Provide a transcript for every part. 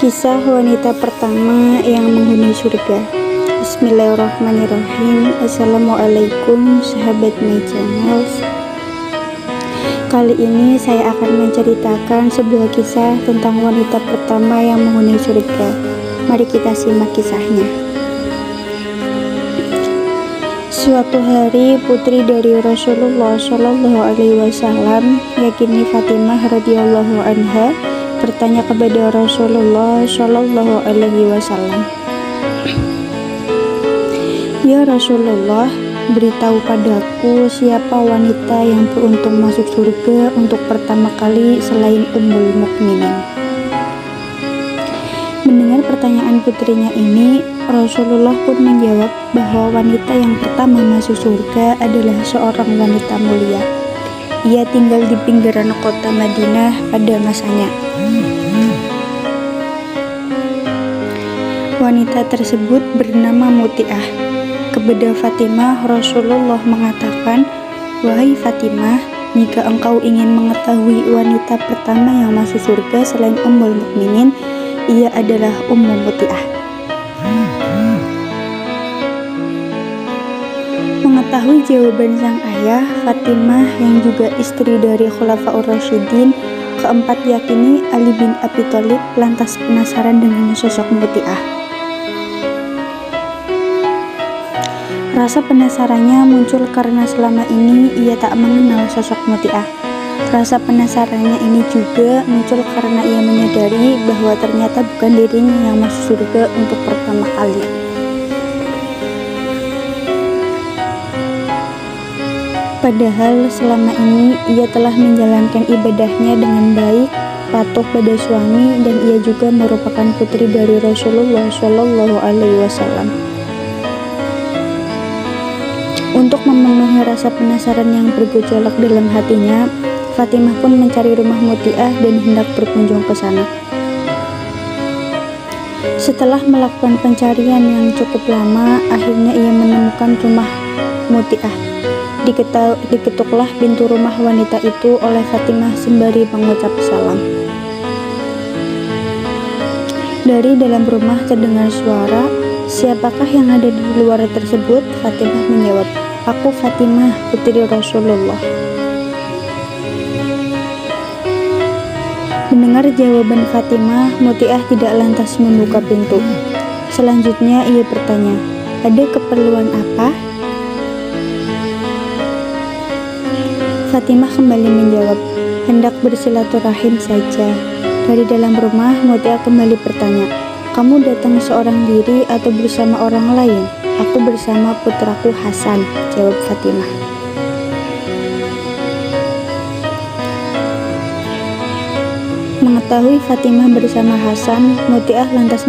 Kisah wanita pertama yang menghuni surga. Bismillahirrahmanirrahim. Assalamualaikum sahabat My Channels. Kali ini saya akan menceritakan sebuah kisah tentang wanita pertama yang menghuni surga. Mari kita simak kisahnya. Suatu hari, putri dari Rasulullah Shallallahu Alaihi Wasallam, yakni Fatimah radhiyallahu anha, bertanya kepada Rasulullah Shallallahu Alaihi Wasallam, "Ya Rasulullah, beritahu padaku siapa wanita yang beruntung masuk surga untuk pertama kali selain Ummul Mukminin." Mendengar pertanyaan putrinya ini, Rasulullah pun menjawab bahwa wanita yang pertama masuk surga adalah seorang wanita mulia. Ia tinggal di pinggiran kota Madinah pada masanya. Wanita tersebut bernama Muti'ah. Kepada Fatimah, Rasulullah mengatakan, "Wahai Fatimah, jika engkau ingin mengetahui wanita pertama yang masuk surga selain Ummul Mukminin, ia adalah Ummu Muti'ah." Mengetahui jawaban sang ayah, Fatimah yang juga istri dari Khulafaur Rasyidin keempat yakni Ali bin Abi Thalib lantas penasaran dengan sosok Muti'ah. Rasa penasarannya muncul karena selama ini ia tak mengenal sosok Muti'ah. Rasa penasarannya ini juga muncul karena ia menyadari bahwa ternyata bukan dirinya yang masuk surga untuk pertama kali. Padahal selama ini ia telah menjalankan ibadahnya dengan baik, patuh pada suami, dan ia juga merupakan putri dari Rasulullah Shallallahu Alaihi Wasallam. Untuk memenuhi rasa penasaran yang bergejolak dalam hatinya, Fatimah pun mencari rumah Muti'ah dan hendak berkunjung ke sana. Setelah melakukan pencarian yang cukup lama, akhirnya ia menemukan rumah Muti'ah. Diketuklah pintu rumah wanita itu oleh Fatimah sembari mengucap salam. Dari dalam rumah terdengar suara, "Siapakah yang ada di luar tersebut?" Fatimah menjawab, "Aku Fatimah, putri Rasulullah." Mendengar jawaban Fatimah, Muti'ah tidak lantas membuka pintu. Selanjutnya ia bertanya, "Ada keperluan apa?" Fatimah kembali menjawab, "Hendak bersilaturahim saja." Dari dalam rumah, Muti'ah kembali bertanya, "Kamu datang seorang diri atau bersama orang lain?" "Aku bersama putraku Hasan," jawab Fatimah. Mengetahui Fatimah bersama Hasan, Muti'ah lantas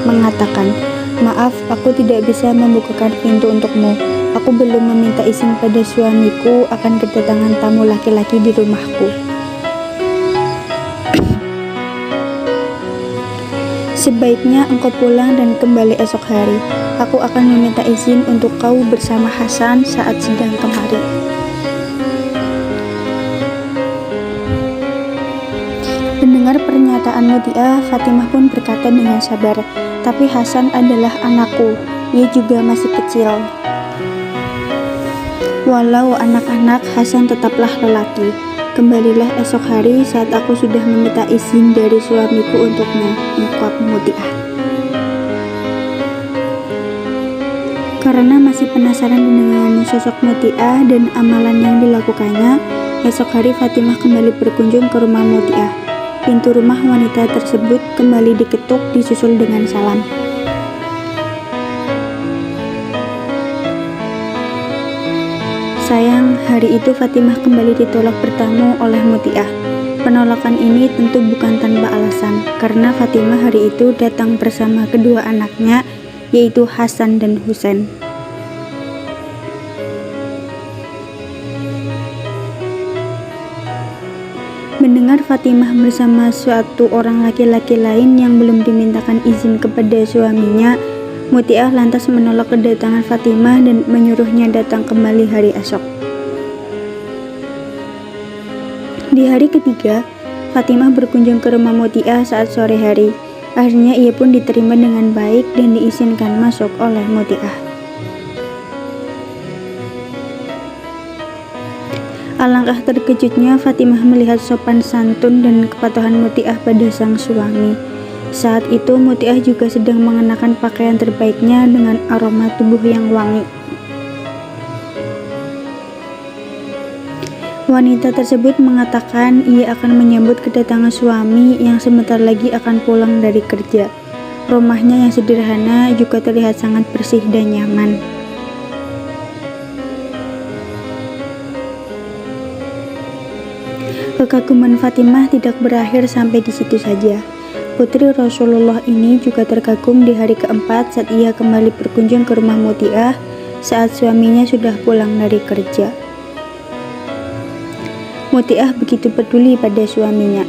mengatakan, "Maaf, aku tidak bisa membukakan pintu untukmu. Aku belum meminta izin pada suamiku akan kedatangan tamu laki-laki di rumahku. Sebaiknya engkau pulang dan kembali esok hari. Aku akan meminta izin untuk kau bersama Hasan saat sedang kemari." Mendengar pernyataan Muti'ah, Fatimah pun berkata dengan sabar, "Tapi Hasan adalah anakku, ia juga masih kecil. Walau anak-anak, Hasan tetaplah lelaki. Kembalilah esok hari saat aku sudah meminta izin dari suamiku untuknya," ungkap Muti'ah. Karena masih penasaran dengan sosok Muti'ah dan amalan yang dilakukannya, esok hari Fatimah kembali berkunjung ke rumah Muti'ah. Pintu rumah wanita tersebut kembali diketuk disusul dengan salam. Sayang, hari itu Fatimah kembali ditolak bertamu oleh Muti'ah. Penolakan ini tentu bukan tanpa alasan, karena Fatimah hari itu datang bersama kedua anaknya, yaitu Hasan dan Husain. Mendengar Fatimah bersama suatu orang laki-laki lain yang belum dimintakan izin kepada suaminya, Muti'ah lantas menolak kedatangan Fatimah dan menyuruhnya datang kembali hari esok. Di hari ketiga, Fatimah berkunjung ke rumah Muti'ah saat sore hari. Akhirnya ia pun diterima dengan baik dan diizinkan masuk oleh Muti'ah. Alangkah terkejutnya Fatimah melihat sopan santun dan kepatuhan Muti'ah pada sang suami. Saat itu Muti'ah juga sedang mengenakan pakaian terbaiknya dengan aroma tubuh yang wangi. Wanita tersebut mengatakan ia akan menyambut kedatangan suami yang sebentar lagi akan pulang dari kerja. Rumahnya yang sederhana juga terlihat sangat bersih dan nyaman. Kekaguman Fatimah tidak berakhir sampai di situ saja. Putri Rasulullah ini juga terkagum di hari keempat saat ia kembali berkunjung ke rumah Muti'ah saat suaminya sudah pulang dari kerja. Muti'ah begitu peduli pada suaminya.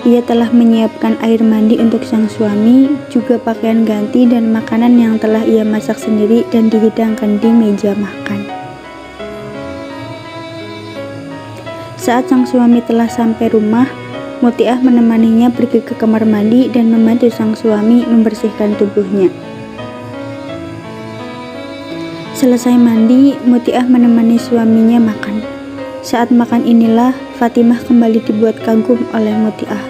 Ia telah menyiapkan air mandi untuk sang suami, juga pakaian ganti dan makanan yang telah ia masak sendiri dan dihidangkan di meja makan. Saat sang suami telah sampai rumah, Muti'ah menemaninya pergi ke kamar mandi dan membantu sang suami membersihkan tubuhnya. Selesai mandi, Muti'ah menemani suaminya makan. Saat makan inilah Fatimah kembali dibuat kagum oleh Muti'ah.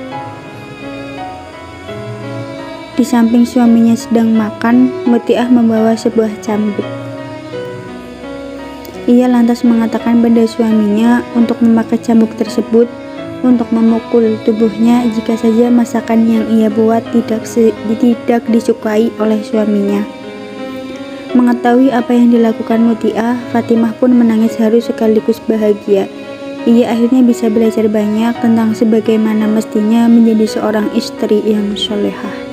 Di samping suaminya sedang makan, Muti'ah membawa sebuah cambuk. Ia lantas mengatakan pada suaminya untuk memakai cambuk tersebut untuk memukul tubuhnya jika saja masakan yang ia buat tidak disukai oleh suaminya. Mengetahui apa yang dilakukan Muti'ah, Fatimah pun menangis haru sekaligus bahagia. Ia akhirnya bisa belajar banyak tentang sebagaimana mestinya menjadi seorang istri yang solehah.